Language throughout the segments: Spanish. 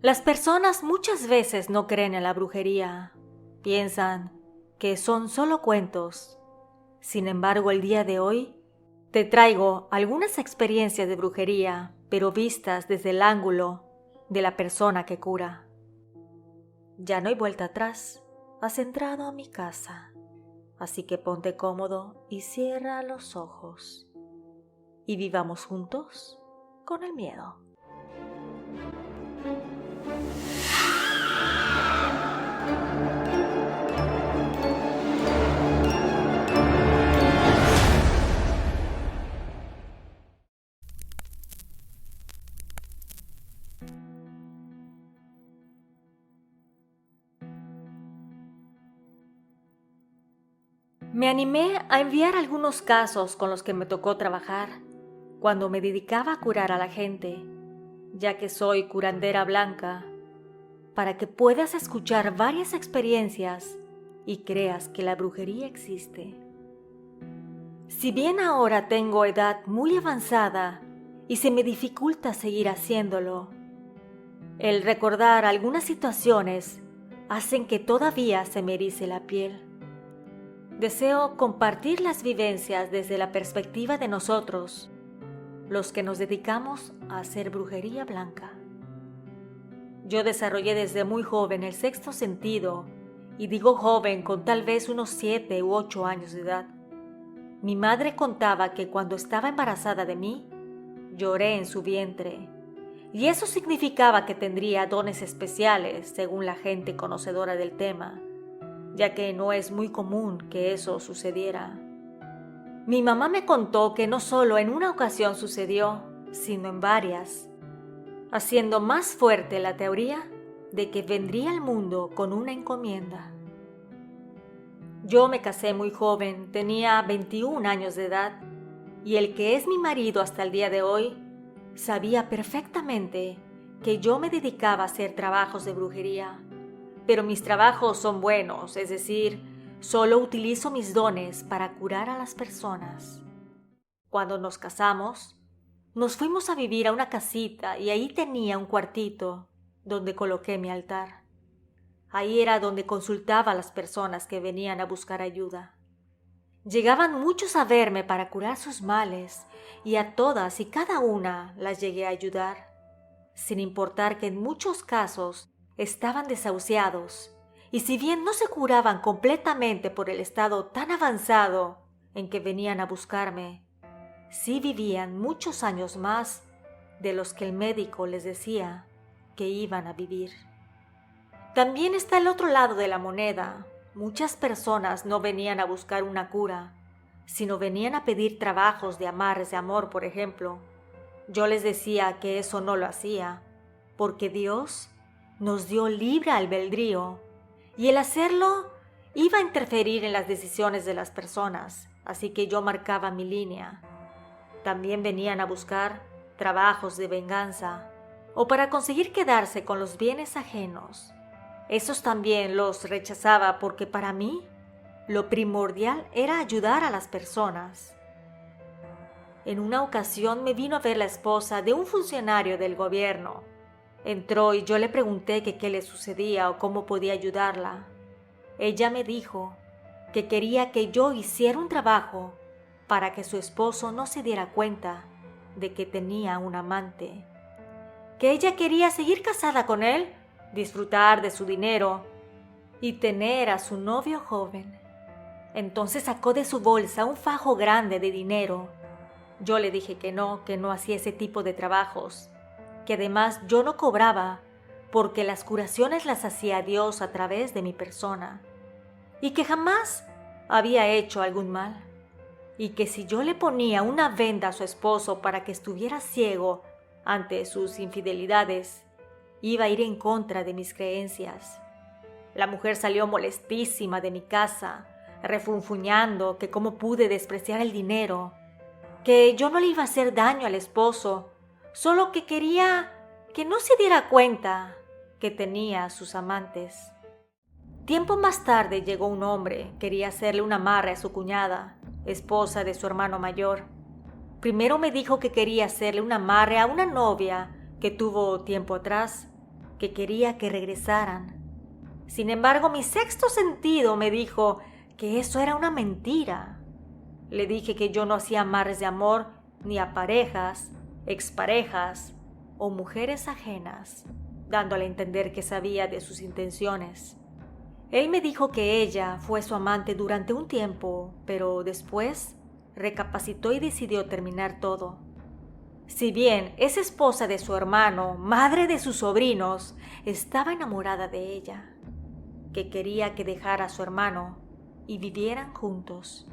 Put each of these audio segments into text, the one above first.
Las personas muchas veces no creen en la brujería. Piensan que son solo cuentos. Sin embargo, el día de hoy te traigo algunas experiencias de brujería, pero vistas desde el ángulo de la persona que cura. Ya no hay vuelta atrás. Has entrado a mi casa. Así que ponte cómodo y cierra los ojos. Y vivamos juntos con el miedo. Me animé a enviar algunos casos con los que me tocó trabajar cuando me dedicaba a curar a la gente, ya que soy curandera blanca, para que puedas escuchar varias experiencias y creas que la brujería existe. Si bien ahora tengo edad muy avanzada y se me dificulta seguir haciéndolo, el recordar algunas situaciones hacen que todavía se me erice la piel. Deseo compartir las vivencias desde la perspectiva de nosotros, los que nos dedicamos a hacer brujería blanca. Yo desarrollé desde muy joven el sexto sentido, y digo joven con tal vez unos 7 u 8 años de edad. Mi madre contaba que cuando estaba embarazada de mí, lloré en su vientre, y eso significaba que tendría dones especiales según la gente conocedora del tema, ya que no es muy común que eso sucediera. Mi mamá me contó que no solo en una ocasión sucedió, sino en varias, haciendo más fuerte la teoría de que vendría al mundo con una encomienda. Yo me casé muy joven, tenía 21 años de edad, y el que es mi marido hasta el día de hoy sabía perfectamente que yo me dedicaba a hacer trabajos de brujería. Pero mis trabajos son buenos, es decir, solo utilizo mis dones para curar a las personas. Cuando nos casamos, nos fuimos a vivir a una casita y ahí tenía un cuartito donde coloqué mi altar. Ahí era donde consultaba a las personas que venían a buscar ayuda. Llegaban muchos a verme para curar sus males y a todas y cada una las llegué a ayudar, sin importar que en muchos casos estaban desahuciados, y si bien no se curaban completamente por el estado tan avanzado en que venían a buscarme, sí vivían muchos años más de los que el médico les decía que iban a vivir. También está el otro lado de la moneda. Muchas personas no venían a buscar una cura, sino venían a pedir trabajos de amarres de amor, por ejemplo. Yo les decía que eso no lo hacía, porque Dios nos dio libre albedrío, y el hacerlo iba a interferir en las decisiones de las personas, así que yo marcaba mi línea. También venían a buscar trabajos de venganza, o para conseguir quedarse con los bienes ajenos. Esos también los rechazaba porque para mí lo primordial era ayudar a las personas. En una ocasión me vino a ver la esposa de un funcionario del gobierno. Entró y yo le pregunté que qué le sucedía o cómo podía ayudarla. Ella me dijo que quería que yo hiciera un trabajo para que su esposo no se diera cuenta de que tenía un amante. Que ella quería seguir casada con él, disfrutar de su dinero y tener a su novio joven. Entonces sacó de su bolsa un fajo grande de dinero. Yo le dije que no hacía ese tipo de trabajos, que además yo no cobraba porque las curaciones las hacía Dios a través de mi persona, y que jamás había hecho algún mal, y que si yo le ponía una venda a su esposo para que estuviera ciego ante sus infidelidades, iba a ir en contra de mis creencias. La mujer salió molestísima de mi casa, refunfuñando que cómo pude despreciar el dinero, que yo no le iba a hacer daño al esposo, solo que quería que no se diera cuenta que tenía a sus amantes. Tiempo más tarde llegó un hombre, quería hacerle un amarre a su cuñada, esposa de su hermano mayor. Primero me dijo que quería hacerle un amarre a una novia que tuvo tiempo atrás, que quería que regresaran. Sin embargo, mi sexto sentido me dijo que eso era una mentira. Le dije que yo no hacía amarres de amor ni a parejas, exparejas o mujeres ajenas, dándole a entender que sabía de sus intenciones. Él me dijo que ella fue su amante durante un tiempo, pero después recapacitó y decidió terminar todo. Si bien es esposa de su hermano, madre de sus sobrinos, estaba enamorada de ella, que quería que dejara a su hermano y vivieran juntos.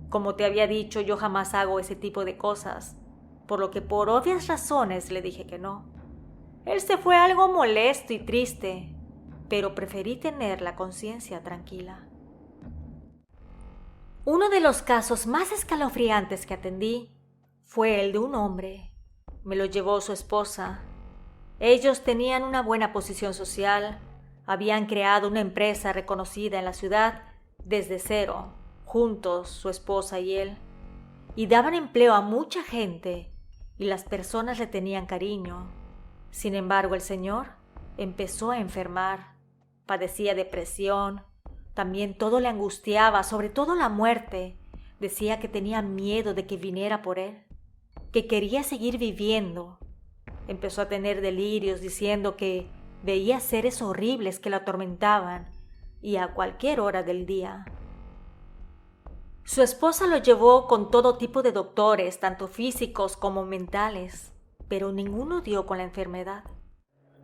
Como te había dicho, yo jamás hago ese tipo de cosas, por lo que por obvias razones le dije que no. Él se fue algo molesto y triste, pero preferí tener la conciencia tranquila. Uno de los casos más escalofriantes que atendí fue el de un hombre. Me lo llevó su esposa. Ellos tenían una buena posición social, habían creado una empresa reconocida en la ciudad desde cero, juntos, su esposa y él, y daban empleo a mucha gente, y las personas le tenían cariño. Sin embargo, el señor empezó a enfermar, padecía depresión, también todo le angustiaba, sobre todo la muerte. Decía que tenía miedo de que viniera por él, que quería seguir viviendo. Empezó a tener delirios diciendo que veía seres horribles que lo atormentaban y a cualquier hora del día. Su esposa lo llevó con todo tipo de doctores, tanto físicos como mentales, pero ninguno dio con la enfermedad.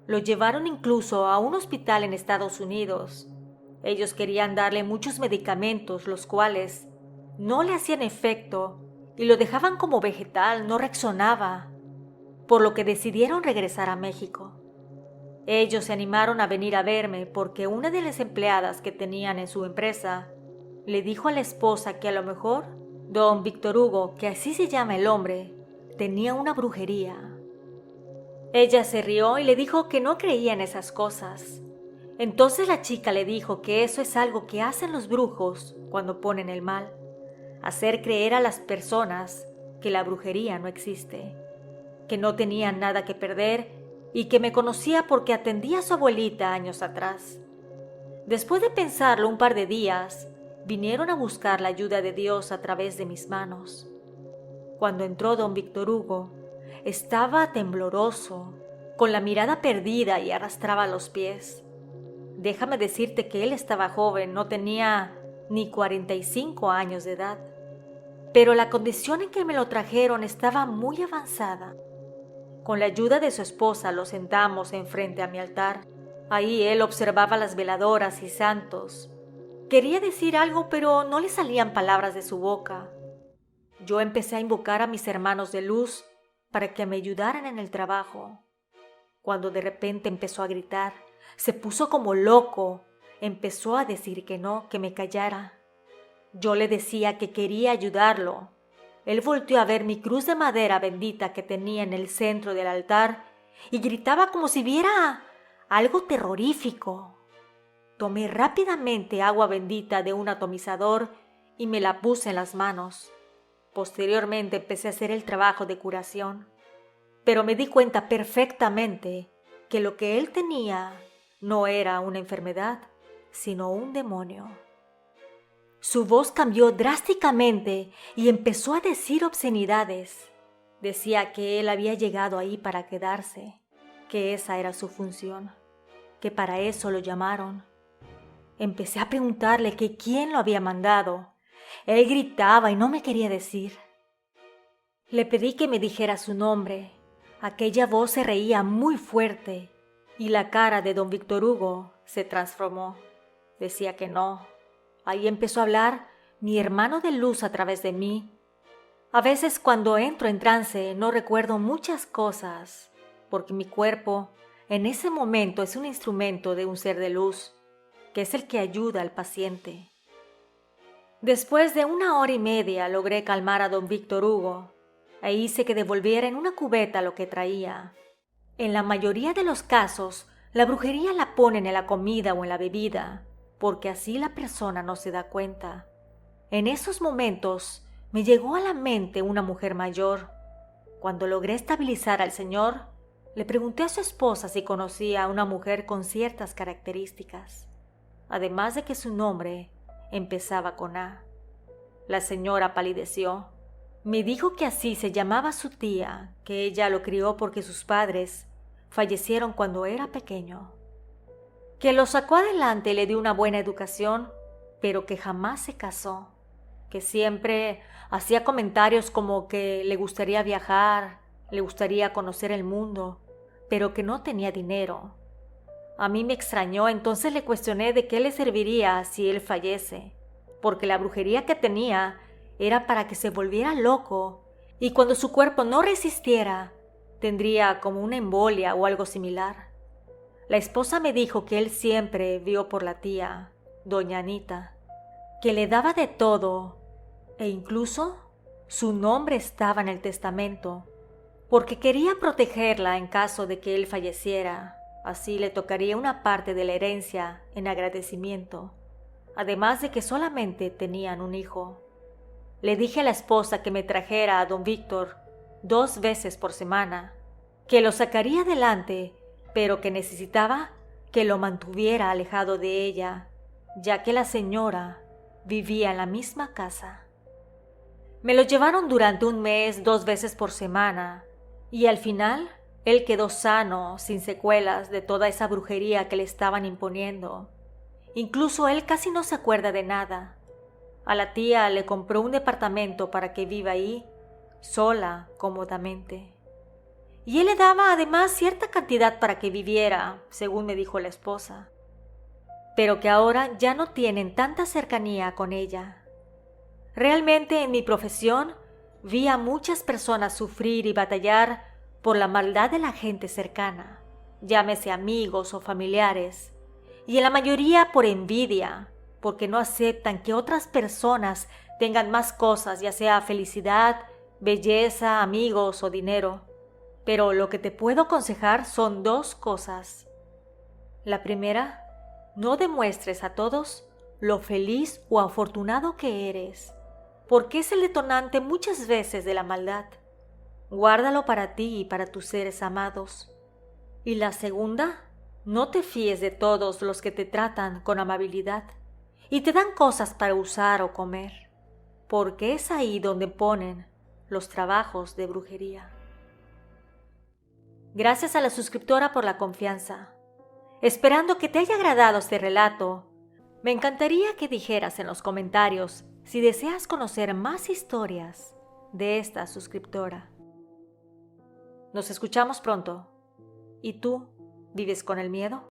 Lo llevaron incluso a un hospital en Estados Unidos. Ellos querían darle muchos medicamentos, los cuales no le hacían efecto y lo dejaban como vegetal, no reaccionaba, por lo que decidieron regresar a México. Ellos se animaron a venir a verme porque una de las empleadas que tenían en su empresa le dijo a la esposa que a lo mejor don Víctor Hugo, que así se llama el hombre, tenía una brujería. Ella se rió y le dijo que no creía en esas cosas. Entonces la chica le dijo que eso es algo que hacen los brujos cuando ponen el mal, hacer creer a las personas que la brujería no existe, que no tenía nada que perder y que me conocía porque atendía a su abuelita años atrás. Después de pensarlo un par de días, vinieron a buscar la ayuda de Dios a través de mis manos. Cuando entró don Víctor Hugo, estaba tembloroso, con la mirada perdida y arrastraba los pies. Déjame decirte que él estaba joven, no tenía ni 45 años de edad, pero la condición en que me lo trajeron estaba muy avanzada. Con la ayuda de su esposa lo sentamos enfrente a mi altar. Ahí él observaba las veladoras y santos. Quería decir algo, pero no le salían palabras de su boca. Yo empecé a invocar a mis hermanos de luz para que me ayudaran en el trabajo. Cuando de repente empezó a gritar, se puso como loco, empezó a decir que no, que me callara. Yo le decía que quería ayudarlo. Él volteó a ver mi cruz de madera bendita que tenía en el centro del altar y gritaba como si viera algo terrorífico. Tomé rápidamente agua bendita de un atomizador y me la puse en las manos. Posteriormente empecé a hacer el trabajo de curación, pero me di cuenta perfectamente que lo que él tenía no era una enfermedad, sino un demonio. Su voz cambió drásticamente y empezó a decir obscenidades. Decía que él había llegado ahí para quedarse, que esa era su función, que para eso lo llamaron. Empecé a preguntarle que quién lo había mandado. Él gritaba y no me quería decir. Le pedí que me dijera su nombre. Aquella voz se reía muy fuerte y la cara de don Víctor Hugo se transformó. Decía que no. Ahí empezó a hablar mi hermano de luz a través de mí. A veces cuando entro en trance no recuerdo muchas cosas, porque mi cuerpo en ese momento es un instrumento de un ser de luz, que es el que ayuda al paciente. Después de 1 hora y media logré calmar a don Víctor Hugo e hice que devolviera en una cubeta lo que traía. En la mayoría de los casos, la brujería la ponen en la comida o en la bebida, porque así la persona no se da cuenta. En esos momentos me llegó a la mente una mujer mayor. Cuando logré estabilizar al señor, Le pregunté a su esposa si conocía a una mujer con ciertas características, además de que su nombre empezaba con A. La señora palideció. Me dijo que así se llamaba su tía, que ella lo crió porque sus padres fallecieron cuando era pequeño, que lo sacó adelante y le dio una buena educación, pero que jamás se casó, que siempre hacía comentarios como que le gustaría viajar, le gustaría conocer el mundo, pero que no tenía dinero. A mí me extrañó, entonces le cuestioné de qué le serviría si él fallece, porque la brujería que tenía era para que se volviera loco y cuando su cuerpo no resistiera, tendría como una embolia o algo similar. La esposa me dijo que él siempre vio por la tía, doña Anita, que le daba de todo e incluso su nombre estaba en el testamento, porque quería protegerla en caso de que él falleciera. Así le tocaría una parte de la herencia en agradecimiento, además de que solamente tenían un hijo. Le dije a la esposa que me trajera a don Víctor 2 veces por semana, que lo sacaría adelante, pero que necesitaba que lo mantuviera alejado de ella, ya que la señora vivía en la misma casa. Me lo llevaron durante 1 mes 2 veces por semana, y al final él quedó sano, sin secuelas de toda esa brujería que le estaban imponiendo. Incluso él casi no se acuerda de nada. A la tía le compró un departamento para que viva ahí, sola, cómodamente. Y él le daba además cierta cantidad para que viviera, según me dijo la esposa. Pero que ahora ya no tienen tanta cercanía con ella. Realmente en mi profesión vi a muchas personas sufrir y batallar por la maldad de la gente cercana, llámese amigos o familiares, y en la mayoría por envidia, porque no aceptan que otras personas tengan más cosas, ya sea felicidad, belleza, amigos o dinero. Pero lo que te puedo aconsejar son 2 cosas. La primera, no demuestres a todos lo feliz o afortunado que eres, porque es el detonante muchas veces de la maldad. Guárdalo para ti y para tus seres amados. Y la segunda, no te fíes de todos los que te tratan con amabilidad y te dan cosas para usar o comer, porque es ahí donde ponen los trabajos de brujería. Gracias a la suscriptora por la confianza. Esperando que te haya agradado este relato, me encantaría que dijeras en los comentarios si deseas conocer más historias de esta suscriptora. Nos escuchamos pronto. ¿Y tú, vives con el miedo?